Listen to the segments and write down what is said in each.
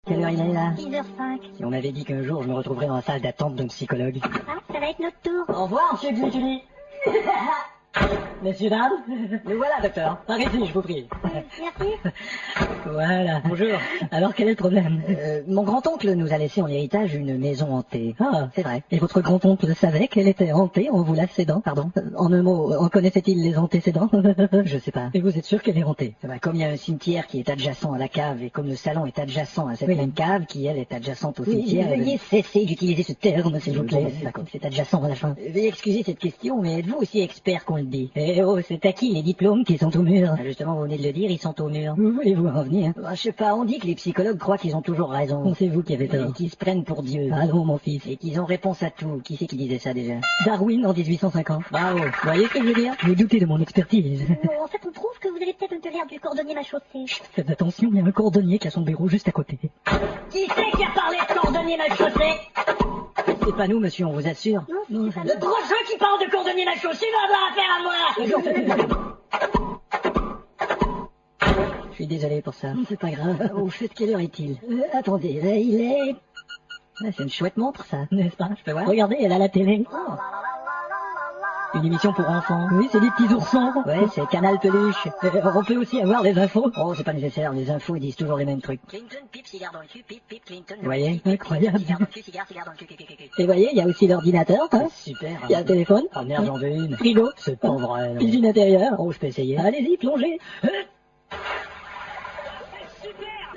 Quelle heure il est là? 10h05. Si on m'avait dit qu'un jour je me retrouverais dans la salle d'attente d'un psychologue. Ah, ça va être notre tour. Au revoir, monsieur Gluttony. Messieurs, dames, nous voilà, docteur. Par ici, je vous prie. Merci. Voilà. Bonjour. Alors, quel est le problème? Mon grand-oncle nous a laissé en héritage une maison hantée. Ah, c'est vrai. Et votre grand-oncle savait qu'elle était hantée en vous la cédant, pardon. En un mot, en connaissait-il les antécédents? Je sais pas. Et vous êtes sûr qu'elle est hantée? Comme il y a un cimetière qui est adjacent à la cave, et comme le salon est adjacent à cette même cave, qui elle est adjacente au cimetière... Veuillez cesser d'utiliser ce terme, s'il vous plaît. D'accord. C'est adjacent à la fin. Veuillez excuser cette question, mais êtes-vous aussi expert qu'on le dit? Eh oh, c'est à qui les diplômes qui sont au mur? Justement, vous venez de le dire, ils sont au mur. Où voulez-vous en venir? Je sais pas, on dit que les psychologues croient qu'ils ont toujours raison. C'est vous qui avez tort. Et qu'ils se prennent pour Dieu. Allons, mon fils. Et qu'ils ont réponse à tout. Qui c'est qui disait ça déjà? Darwin en 1850. Bravo. Vous voyez ce que je veux dire? Vous doutez de mon expertise. En fait, on trouve que vous avez peut-être un peu l'air du cordonnier mâchotté. Faites attention, il y a un cordonnier qui a son bureau juste à côté. Qui c'est qui a parlé de cordonnier mâchotté? C'est pas nous, monsieur, on vous assure. Non, c'est pas Le gros jeu qui parle de cordonnier mâchotté va avoir affaire à moi. Je suis désolé pour ça. C'est pas grave. Au fait, quelle heure est-il? Attendez, là, il est... Ah, c'est une chouette montre, ça, n'est-ce pas? Je peux voir? Regardez, elle a la télé. Oh. Une émission pour enfants. Oui, c'est des petits oursons. Ouais, c'est Canal Peluche. On peut aussi avoir les infos. Oh, c'est pas nécessaire, les infos, ils disent toujours les mêmes trucs. Clinton, pipe, cigare dans le cul, pipe, pipe, Clinton. Vous voyez, incroyable. Cigare dans le cul, cigare dans le cul, Et vous voyez, il y a aussi l'ordinateur, hein. Super. Il y a le téléphone. Oh merde, j'en veux une. Frigo. C'est pas vrai. Non. Cuisine intérieure. Oh, je peux essayer. Allez-y, plongez.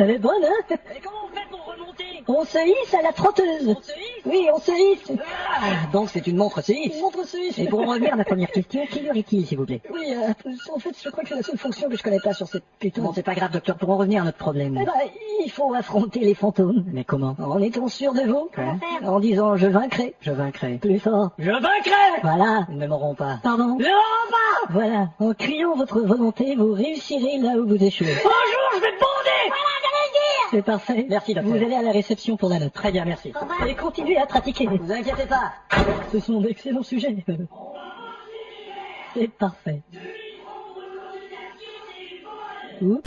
Elle est bonne, hein? Et comment on fait pour remonter? On se hisse à la trotteuse. On se hisse? Oui, on se hisse. Ah, donc c'est une montre suisse. Une montre suisse. Et pour en revenir à ma première question, quelle heure est-il, s'il vous plaît? Oui, en fait, je crois que c'est la seule fonction que je connais pas sur cette putain. Bon, c'est pas grave, docteur, pour en revenir à notre problème. Eh ben, il faut affronter les fantômes. Mais comment? En étant sûr de vous. Comment faire? En disant, je vaincrai. Je vaincrai. Plus fort. Je vaincrai! Voilà, ils ne m'auront pas. Pardon? Ne m'auront pas! Voilà, en criant votre volonté, vous réussirez là où vous échouez. Bonjour, je vais bonder! Voilà, j'allais le dire! C'est parfait. Merci, docteur. Vous allez à la réception pour la note. Très bien, merci. Au revoir. Et continuez à pratiquer. Ne vous inquiétez pas. Ce sont d'excellents sujets. C'est parfait. Oups.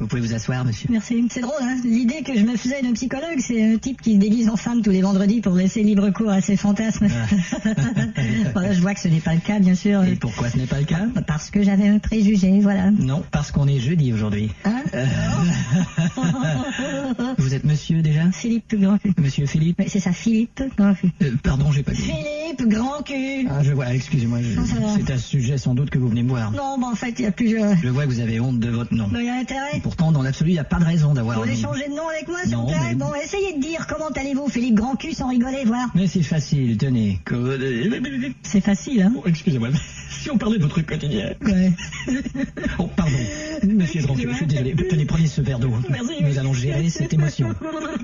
Vous pouvez vous asseoir, monsieur. Merci. C'est drôle, hein. L'idée que je me faisais d'un psychologue, c'est un type qui se déguise en femme tous les vendredis pour laisser libre cours à ses fantasmes. Voilà, je vois que ce n'est pas le cas, bien sûr. Et pourquoi ce n'est pas le cas? Parce que j'avais un préjugé, voilà. Non, parce qu'on est jeudi aujourd'hui. Hein? Vous êtes monsieur déjà? Philippe Grandcul. Monsieur Philippe? Oui, c'est ça, Philippe Grandcul. Pardon, j'ai pas dit. Philippe Grandcul. Ah, je vois, excusez-moi, c'est à ce sujet sans doute que vous venez me voir. Non, bah en fait, il y a plusieurs... Je vois que vous avez honte de votre nom. Bah, il y a intérêt. Pourtant, dans l'absolu, il n'y a pas de raison d'avoir Vous honte. voulez changer de nom avec moi, s'il Non, vous plaît? mais- Bon, essayez de dire comment allez-vous, Philippe Grandcul, sans rigoler, voir. Mais c'est facile, tenez. C'est facile, hein? Oh, excusez-moi, si on parlait de votre quotidien. Ouais. Oh, pardon. Monsieur Grandcul, je suis désolé. Tenez, prenez ce verre d'eau. Merci. Nous allons gérer cette émotion.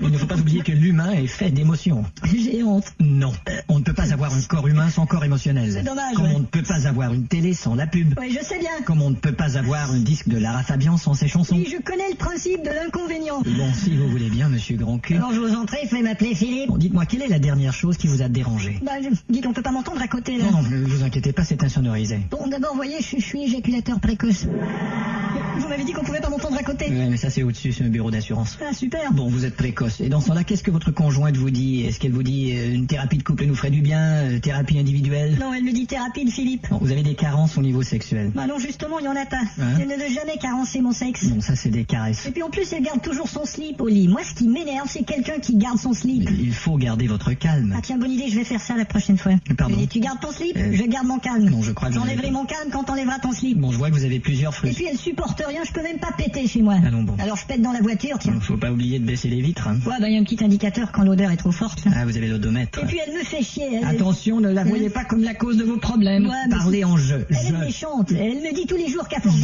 Il ne faut pas oublier que l'humain est fait d'émotions. J'ai honte. Non. On ne peut pas avoir un corps humain sans corps émotionnel. C'est dommage, Comme ouais. on ne peut pas avoir une télé sans la pub. Oui, je sais bien. Comme on ne peut pas avoir un disque de Lara Fabian sans ses chansons. Oui, je connais le principe de l'inconvénient. Bon, si vous voulez bien, monsieur Grandcul. Alors, je vous en prie, faites m'appeler Philippe. Bon, dites-moi, quelle est la dernière chose qui vous a dérangé? Bah, dites, on peut pas m'entendre à côté, là. Non, ne vous inquiétez pas, c'est insonorisé. Bon, d'abord, voyez, je suis éjaculateur précoce. Vous m'avez dit qu'on pouvait pas m'entendre à côté. Ouais, mais ça c'est au-dessus, c'est un bureau d'assurance. Ah, super. Bon, vous êtes précoce. Et dans ce temps-là, qu'est-ce que votre conjointe vous dit? Est-ce qu'elle vous dit une thérapie de couple nous ferait du bien, thérapie individuelle? Non, elle me dit thérapie de Philippe. Bon, vous avez des carences au niveau sexuel. Bah non, justement, il y en a pas. Hein? Elle ne veut jamais carencer mon sexe. Bon, ça c'est des caresses. Et puis en plus, elle garde toujours son slip au lit. Moi, ce qui m'énerve, c'est quelqu'un qui garde son slip. Mais il faut garder votre calme. Ah tiens, bonne idée, je vais faire ça la prochaine fois. Pardon. Et tu gardes ton slip, je garde mon calme. Non, je crois que J'enlèverai mon calme quand t'enlèveras ton slip. Bon, je vois que vous avez plusieurs Et fruits. puis elle supporte rien, je peux même pas péter chez moi. Ah non, bon. Alors je pète dans la voiture, tiens. Faut pas oublier de baisser les vitres. Hein. Ouais, bah il y a un petit indicateur quand l'odeur est trop forte. Là. Ah, vous avez l'odomètre. Et puis elle me fait chier. Elle, Attention, ne la voyez pas comme la cause de vos problèmes. Ouais, mais Parlez en je. elle est méchante. Elle me dit tous les jours qu'à force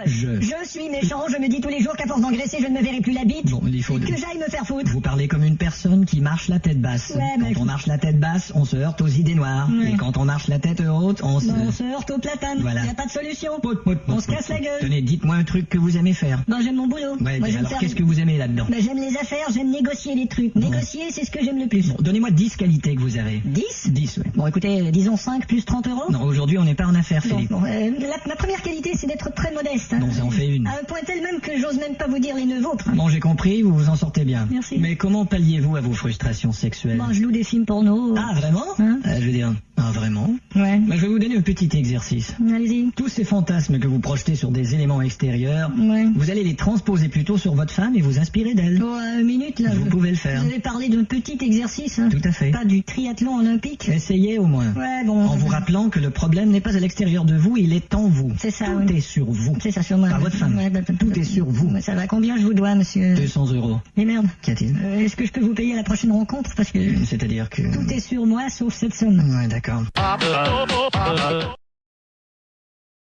Je. Je suis méchant, je me dis tous les jours qu'à force d'engraisser, je ne me verrai plus la bite. Bon, il faut... Que j'aille me faire foutre. Vous parlez comme une personne qui marche la tête basse. Ouais, mais- Quand on marche la tête basse, on se heurte aux idées noires. Ouais. Et quand on marche la tête haute, on se... Bon, on se heurte au platane. Voilà. Y a pas de solution. Pout, pout, pout, On se pout, casse pout. la gueule. Tenez, dites-moi un truc que vous aimez faire. Ben, j'aime mon boulot. Ouais, Moi, j'aime alors faire- qu'est-ce que vous aimez là-dedans? Ben, j'aime les affaires, j'aime négocier les trucs. Négocier, c'est ce que j'aime le plus. Bon, donnez-moi 10 qualités que vous avez. 10? 10, ouais. Bon, écoutez, disons 5 plus 30 euros. Non, aujourd'hui, on n'est pas en affaires, Bon, Philippe. bon, ma première qualité, c'est d'être très modeste. Hein. Non, ça en fait une. À un point tel même que j'ose même pas vous dire les 9 autres. Bon, j'ai compris, vous vous en sortez bien. Merci. Mais comment palliez-vous à vos frustrations sexuelles? Bon, je loue des films porno. Ah, vraiment? Hein? Je veux dire, ah, vraiment? Ouais. Bah, je vais vous donner un petit exercice. Allez-y. Tous ces fantasmes que vous projetez sur des éléments extérieurs, Ouais. vous allez les transposer plutôt sur votre femme et vous inspirer d'elle. Bon, une minute, là. Vous pouvez le faire. Vous avez parlé d'un petit exercice, hein. Tout à fait. Pas du triathlon olympique. Essayez au moins. Ouais, bon. En vous rappelant que le problème n'est pas à l'extérieur de vous, il est en vous. C'est ça, Tout oui. est sur vous. C'est ça, sur moi. Pas votre femme. Ouais, Tout est sur vous. Ça va, combien je vous dois, monsieur? 200 euros. Et merde. Qu'y a-t-il? Est-ce que je peux vous payer à la prochaine rencontre? Parce que C'est-à-dire que... tout est sur moi, sauf cette somme. Ouais, d'accord.